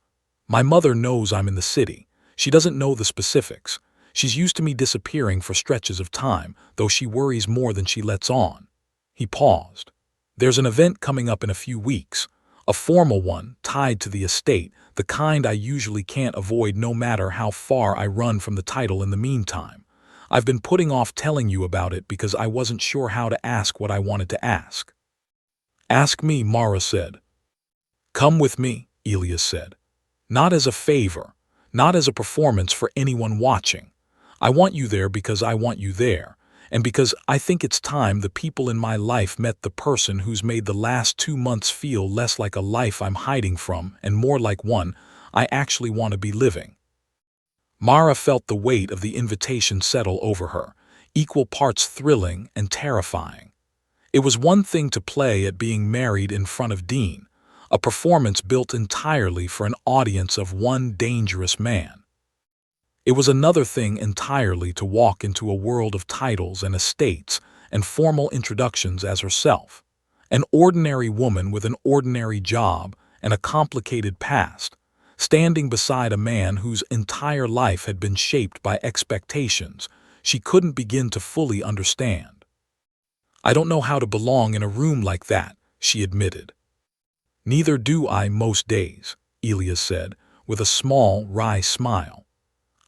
"My mother knows I'm in the city. She doesn't know the specifics. She's used to me disappearing for stretches of time, though she worries more than she lets on." He paused. "There's an event coming up in a few weeks, a formal one tied to the estate, the kind I usually can't avoid no matter how far I run from the title in the meantime. I've been putting off telling you about it because I wasn't sure how to ask what I wanted to ask." "Ask me," Mara said. "Come with me," Elias said. "Not as a favor, not as a performance for anyone watching. I want you there because I want you there, And because I think it's time the people in my life met the person who's made the last 2 months feel less like a life I'm hiding from and more like one I actually want to be living. Mara felt the weight of the invitation settle over her, equal parts thrilling and terrifying. It was one thing to play at being married in front of Dean, a performance built entirely for an audience of one dangerous man. It was another thing entirely to walk into a world of titles and estates and formal introductions as herself, an ordinary woman with an ordinary job and a complicated past, standing beside a man whose entire life had been shaped by expectations she couldn't begin to fully understand. "I don't know how to belong in a room like that," she admitted. "Neither do I most days," Elias said, with a small, wry smile.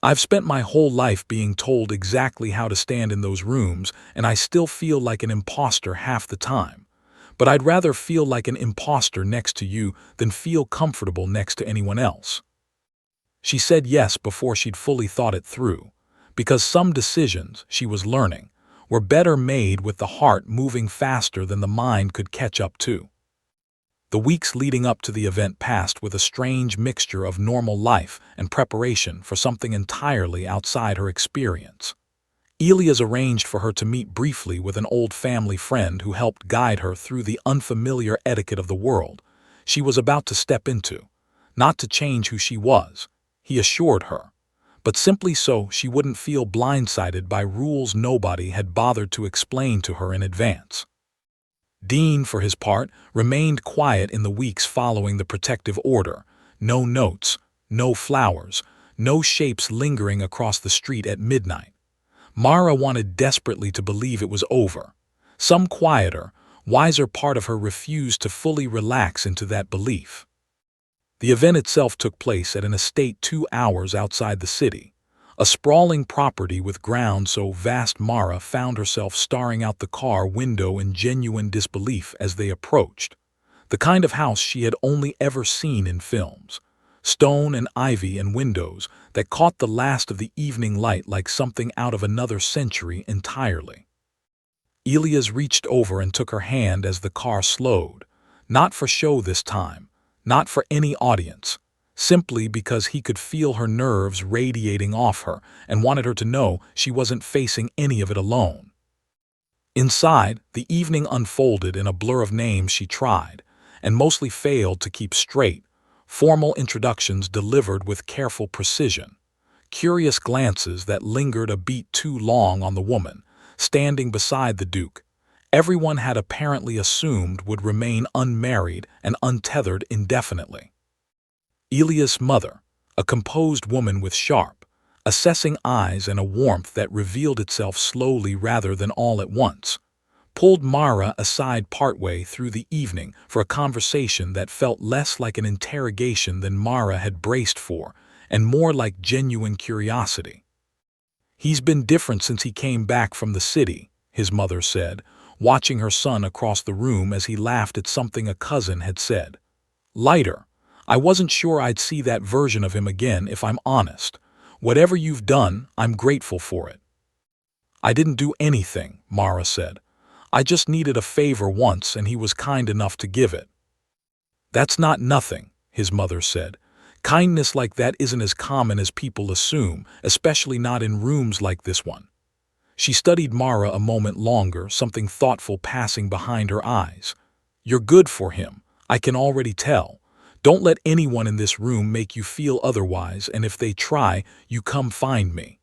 "I've spent my whole life being told exactly how to stand in those rooms, and I still feel like an imposter half the time. But I'd rather feel like an imposter next to you than feel comfortable next to anyone else." She said yes before she'd fully thought it through, because some decisions, she was learning, were better made with the heart moving faster than the mind could catch up to. The weeks leading up to the event passed with a strange mixture of normal life and preparation for something entirely outside her experience. Elias arranged for her to meet briefly with an old family friend who helped guide her through the unfamiliar etiquette of the world she was about to step into, not to change who she was, he assured her, but simply so she wouldn't feel blindsided by rules nobody had bothered to explain to her in advance. Dean, for his part, remained quiet in the weeks following the protective order. No notes, no flowers, no shapes lingering across the street at midnight. Mara wanted desperately to believe it was over. Some quieter, wiser part of her refused to fully relax into that belief. The event itself took place at an estate 2 hours outside the city, a sprawling property with grounds so vast Mara found herself staring out the car window in genuine disbelief as they approached. The kind of house she had only ever seen in films. Stone and ivy and windows that caught the last of the evening light like something out of another century entirely. Elias reached over and took her hand as the car slowed, not for show this time, not for any audience, simply because he could feel her nerves radiating off her and wanted her to know she wasn't facing any of it alone. Inside, the evening unfolded in a blur of names she tried, and mostly failed to keep straight, formal introductions delivered with careful precision, curious glances that lingered a beat too long on the woman, standing beside the Duke, everyone had apparently assumed would remain unmarried and untethered indefinitely. Elias' mother, a composed woman with sharp, assessing eyes and a warmth that revealed itself slowly rather than all at once, pulled Mara aside partway through the evening for a conversation that felt less like an interrogation than Mara had braced for, and more like genuine curiosity. "He's been different since he came back from the city," his mother said, watching her son across the room as he laughed at something a cousin had said. "Lighter. I wasn't sure I'd see that version of him again, if I'm honest. Whatever you've done, I'm grateful for it." "I didn't do anything," Mara said. "I just needed a favor once and he was kind enough to give it." "That's not nothing," his mother said. "Kindness like that isn't as common as people assume, especially not in rooms like this one." She studied Mara a moment longer, something thoughtful passing behind her eyes. "You're good for him, I can already tell. Don't let anyone in this room make you feel otherwise, and if they try, you come find me."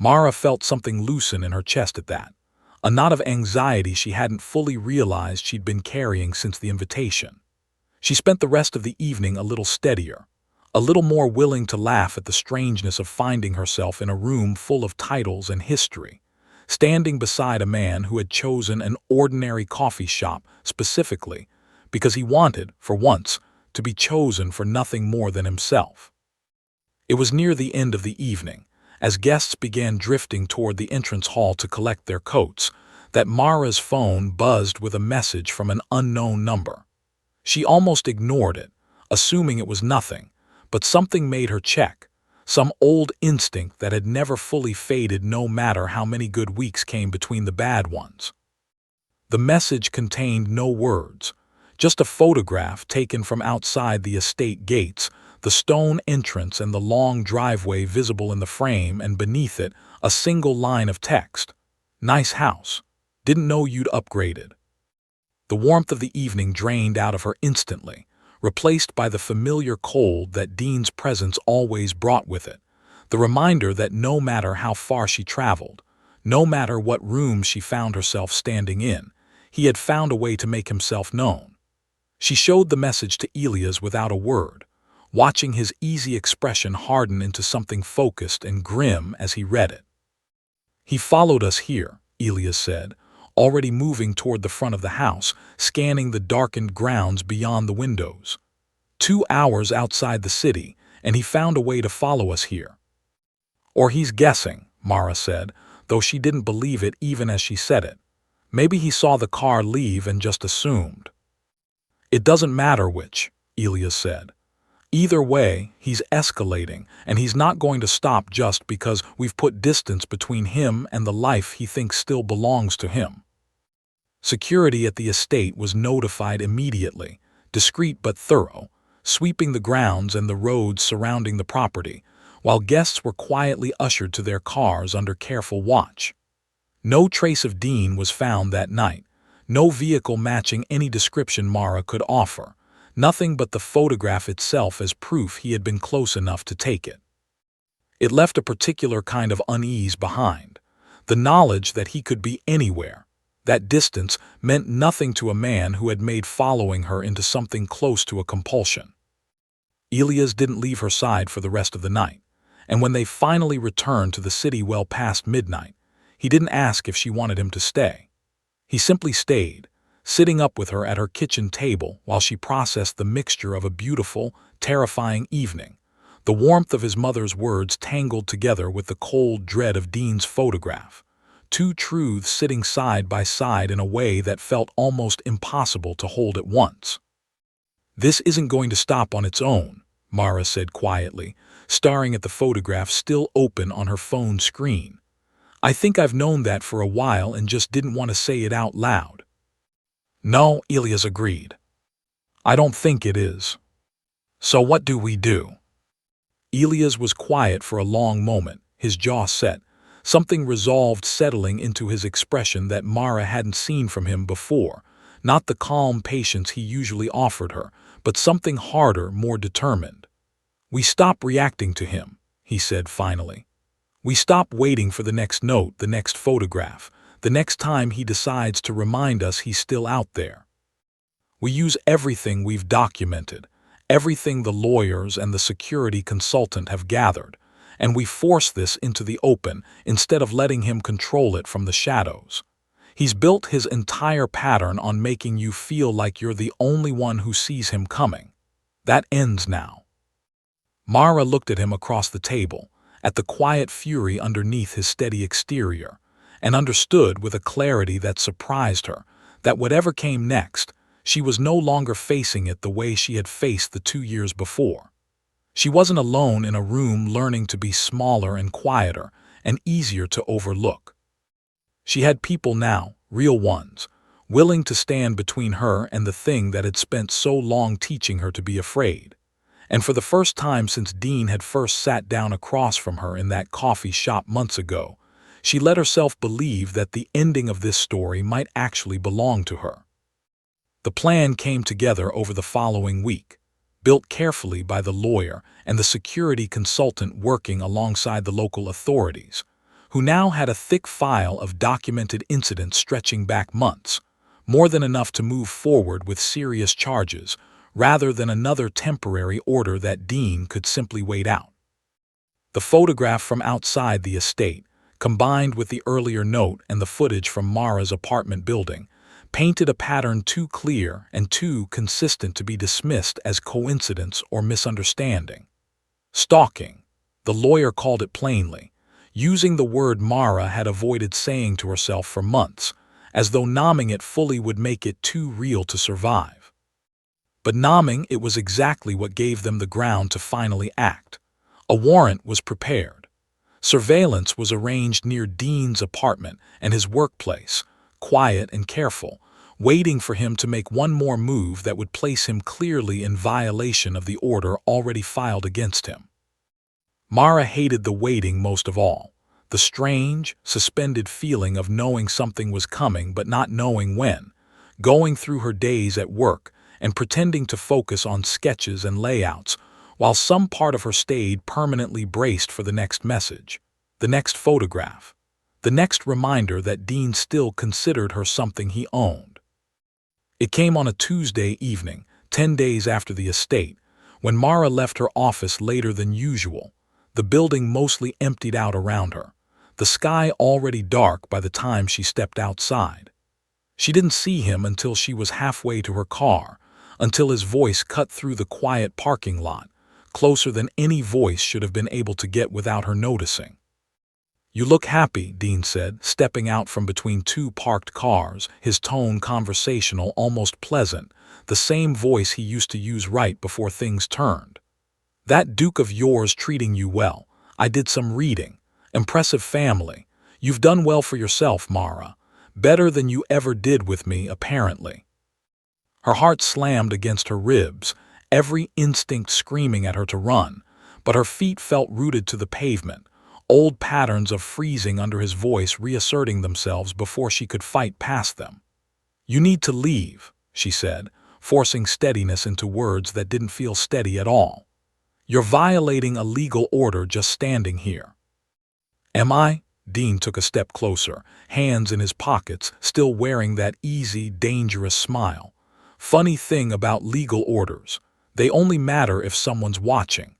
Mara felt something loosen in her chest at that, a knot of anxiety she hadn't fully realized she'd been carrying since the invitation. She spent the rest of the evening a little steadier, a little more willing to laugh at the strangeness of finding herself in a room full of titles and history, standing beside a man who had chosen an ordinary coffee shop specifically because he wanted, for once, to be chosen for nothing more than himself. It was near the end of the evening, as guests began drifting toward the entrance hall to collect their coats, that Mara's phone buzzed with a message from an unknown number. She almost ignored it, assuming it was nothing, but something made her check, some old instinct that had never fully faded no matter how many good weeks came between the bad ones. The message contained no words, just a photograph taken from outside the estate gates, the stone entrance and the long driveway visible in the frame, and beneath it, a single line of text. "Nice house. Didn't know you'd upgraded." The warmth of the evening drained out of her instantly, replaced by the familiar cold that Dean's presence always brought with it, the reminder that no matter how far she traveled, no matter what room she found herself standing in, he had found a way to make himself known. She showed the message to Elias without a word, watching his easy expression harden into something focused and grim as he read it. "He followed us here," Elias said, already moving toward the front of the house, scanning the darkened grounds beyond the windows. "2 hours outside the city, and he found a way to follow us here." "Or he's guessing," Mara said, though she didn't believe it even as she said it. "Maybe he saw the car leave and just assumed." "It doesn't matter which," Elias said. "Either way, he's escalating, and he's not going to stop just because we've put distance between him and the life he thinks still belongs to him." Security at the estate was notified immediately, discreet but thorough, sweeping the grounds and the roads surrounding the property, while guests were quietly ushered to their cars under careful watch. No trace of Dean was found that night, no vehicle matching any description Mara could offer, nothing but the photograph itself as proof he had been close enough to take it. It left a particular kind of unease behind, the knowledge that he could be anywhere. That distance meant nothing to a man who had made following her into something close to a compulsion. Elias didn't leave her side for the rest of the night, and when they finally returned to the city well past midnight, he didn't ask if she wanted him to stay. He simply stayed, sitting up with her at her kitchen table while she processed the mixture of a beautiful, terrifying evening, the warmth of his mother's words tangled together with the cold dread of Dean's photograph. Two truths sitting side by side in a way that felt almost impossible to hold at once. "This isn't going to stop on its own," Mara said quietly, staring at the photograph still open on her phone screen. "I think I've known that for a while and just didn't want to say it out loud." "No," Elias agreed. "I don't think it is. So what do we do?" Elias was quiet for a long moment, his jaw set, something resolved settling into his expression that Mara hadn't seen from him before, not the calm patience he usually offered her, but something harder, more determined. "We stop reacting to him," he said finally. "We stop waiting for the next note, the next photograph, the next time he decides to remind us he's still out there. We use everything we've documented, everything the lawyers and the security consultant have gathered, and we force this into the open instead of letting him control it from the shadows. He's built his entire pattern on making you feel like you're the only one who sees him coming. That ends now." Mara looked at him across the table, at the quiet fury underneath his steady exterior, and understood with a clarity that surprised her that whatever came next, she was no longer facing it the way she had faced the 2 years before. She wasn't alone in a room learning to be smaller and quieter and easier to overlook. She had people now, real ones, willing to stand between her and the thing that had spent so long teaching her to be afraid. And for the first time since Dean had first sat down across from her in that coffee shop months ago, she let herself believe that the ending of this story might actually belong to her. The plan came together over the following week, built carefully by the lawyer and the security consultant working alongside the local authorities, who now had a thick file of documented incidents stretching back months, more than enough to move forward with serious charges, rather than another temporary order that Dean could simply wait out. The photograph from outside the estate, combined with the earlier note and the footage from Mara's apartment building, painted a pattern too clear and too consistent to be dismissed as coincidence or misunderstanding. Stalking, the lawyer called it plainly, using the word Mara had avoided saying to herself for months, as though numbing it fully would make it too real to survive. But numbing it was exactly what gave them the ground to finally act. A warrant was prepared. Surveillance was arranged near Dean's apartment and his workplace, quiet and careful, waiting for him to make one more move that would place him clearly in violation of the order already filed against him. Mara hated the waiting most of all, the strange, suspended feeling of knowing something was coming but not knowing when, going through her days at work and pretending to focus on sketches and layouts, while some part of her stayed permanently braced for the next message, the next photograph, the next reminder that Dean still considered her something he owned. It came on a Tuesday evening, 10 days after the estate, when Mara left her office later than usual, the building mostly emptied out around her, the sky already dark by the time she stepped outside. She didn't see him until she was halfway to her car, until his voice cut through the quiet parking lot, closer than any voice should have been able to get without her noticing. "You look happy," Dean said, stepping out from between two parked cars, his tone conversational, almost pleasant, the same voice he used to use right before things turned. "That Duke of yours treating you well. I did some reading. Impressive family. You've done well for yourself, Mara. Better than you ever did with me, apparently." Her heart slammed against her ribs, every instinct screaming at her to run, but her feet felt rooted to the pavement, old patterns of freezing under his voice reasserting themselves before she could fight past them. "You need to leave," she said, forcing steadiness into words that didn't feel steady at all. "You're violating a legal order just standing here." "Am I?" Dean took a step closer, hands in his pockets, still wearing that easy, dangerous smile. "Funny thing about legal orders. They only matter if someone's watching."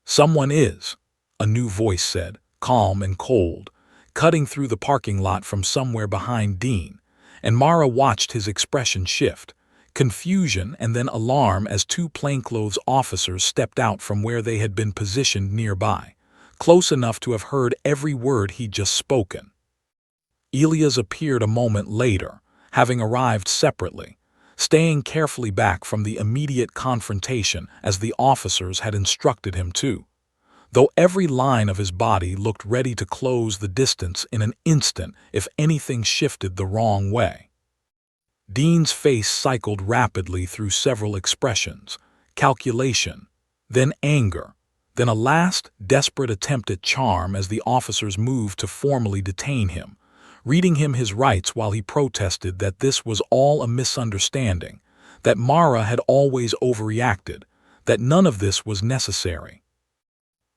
"Someone is," a new voice said, calm and cold, cutting through the parking lot from somewhere behind Dean, and Mara watched his expression shift, confusion and then alarm as two plainclothes officers stepped out from where they had been positioned nearby, close enough to have heard every word he'd just spoken. Elias appeared a moment later, having arrived separately, staying carefully back from the immediate confrontation as the officers had instructed him to, though every line of his body looked ready to close the distance in an instant if anything shifted the wrong way. Dean's face cycled rapidly through several expressions, calculation, then anger, then a last, desperate attempt at charm as the officers moved to formally detain him, reading him his rights while he protested that this was all a misunderstanding, that Mara had always overreacted, that none of this was necessary.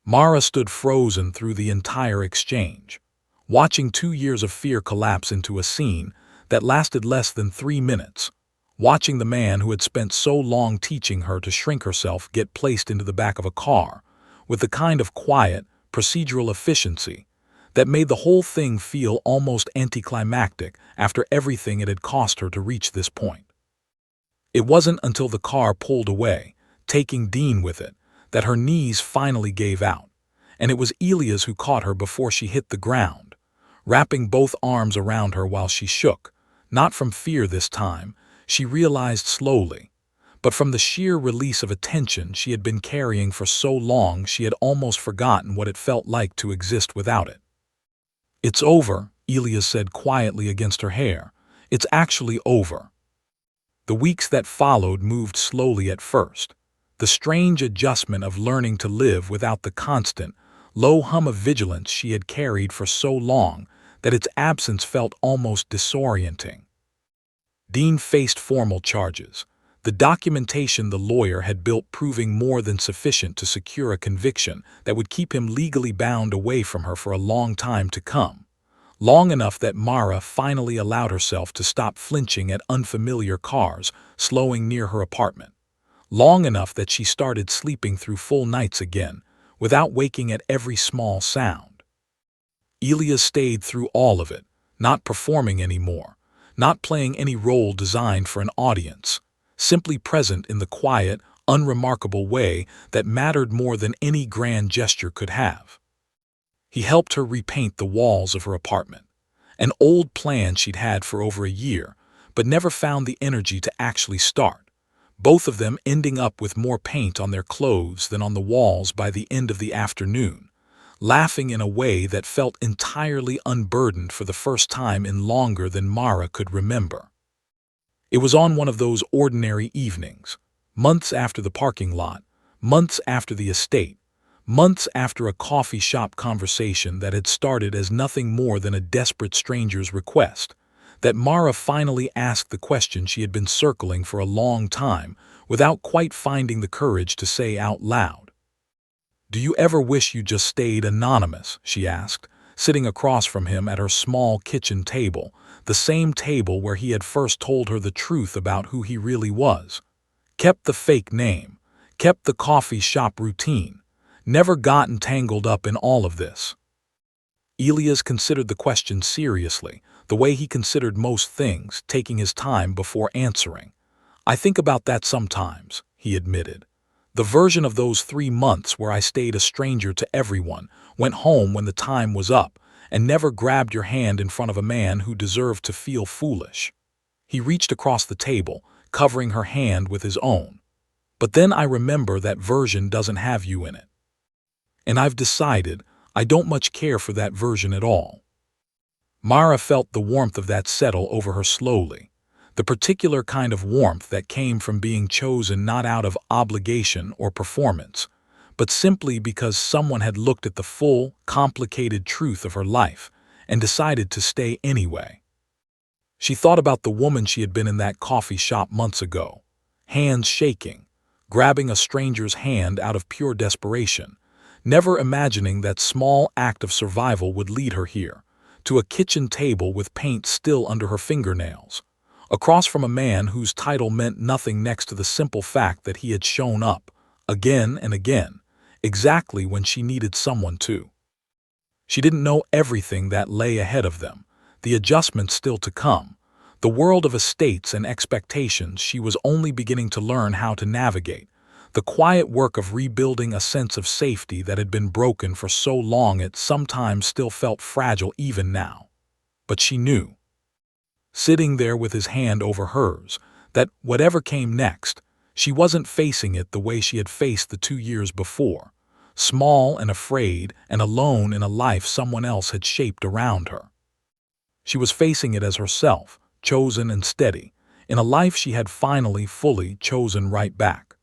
Mara stood frozen through the entire exchange, watching 2 years of fear collapse into a scene that lasted less than 3 minutes, watching the man who had spent so long teaching her to shrink herself get placed into the back of a car, with the kind of quiet, procedural efficiency that made the whole thing feel almost anticlimactic after everything it had cost her to reach this point. It wasn't until the car pulled away, taking Dean with it, that her knees finally gave out, and it was Elias who caught her before she hit the ground, wrapping both arms around her while she shook, not from fear this time, she realized slowly, but from the sheer release of a tension she had been carrying for so long she had almost forgotten what it felt like to exist without it. "It's over," Elias said quietly against her hair. "It's actually over." The weeks that followed moved slowly at first, the strange adjustment of learning to live without the constant, low hum of vigilance she had carried for so long that its absence felt almost disorienting. Dean faced formal charges, the documentation the lawyer had built proving more than sufficient to secure a conviction that would keep him legally bound away from her for a long time to come, long enough that Mara finally allowed herself to stop flinching at unfamiliar cars slowing near her apartment, long enough that she started sleeping through full nights again, without waking at every small sound. Elias stayed through all of it, not performing anymore, not playing any role designed for an audience, simply present in the quiet, unremarkable way that mattered more than any grand gesture could have. He helped her repaint the walls of her apartment, an old plan she'd had for over a year, but never found the energy to actually start, both of them ending up with more paint on their clothes than on the walls by the end of the afternoon, laughing in a way that felt entirely unburdened for the first time in longer than Mara could remember. It was on one of those ordinary evenings, months after the parking lot, months after the estate, months after a coffee shop conversation that had started as nothing more than a desperate stranger's request, that Mara finally asked the question she had been circling for a long time without quite finding the courage to say out loud. "Do you ever wish you just stayed anonymous?" she asked, sitting across from him at her small kitchen table, the same table where he had first told her the truth about who he really was. Kept the fake name, kept the coffee shop routine, never gotten tangled up in all of this. Elias considered the question seriously, the way he considered most things, taking his time before answering. "I think about that sometimes," he admitted. "The version of those 3 months where I stayed a stranger to everyone, went home when the time was up, and never grabbed your hand in front of a man who deserved to feel foolish." He reached across the table, covering her hand with his own. "But then I remember that version doesn't have you in it. And I've decided I don't much care for that version at all." Mara felt the warmth of that settle over her slowly, the particular kind of warmth that came from being chosen not out of obligation or performance, but simply because someone had looked at the full, complicated truth of her life and decided to stay anyway. She thought about the woman she had been in that coffee shop months ago, hands shaking, grabbing a stranger's hand out of pure desperation, never imagining that small act of survival would lead her here, to a kitchen table with paint still under her fingernails, across from a man whose title meant nothing next to the simple fact that he had shown up, again and again, exactly when she needed someone to. She didn't know everything that lay ahead of them, the adjustments still to come, the world of estates and expectations she was only beginning to learn how to navigate, the quiet work of rebuilding a sense of safety that had been broken for so long it sometimes still felt fragile even now. But she knew, sitting there with his hand over hers, that whatever came next, she wasn't facing it the way she had faced the 2 years before, small and afraid and alone in a life someone else had shaped around her. She was facing it as herself, chosen and steady, in a life she had finally fully chosen right back.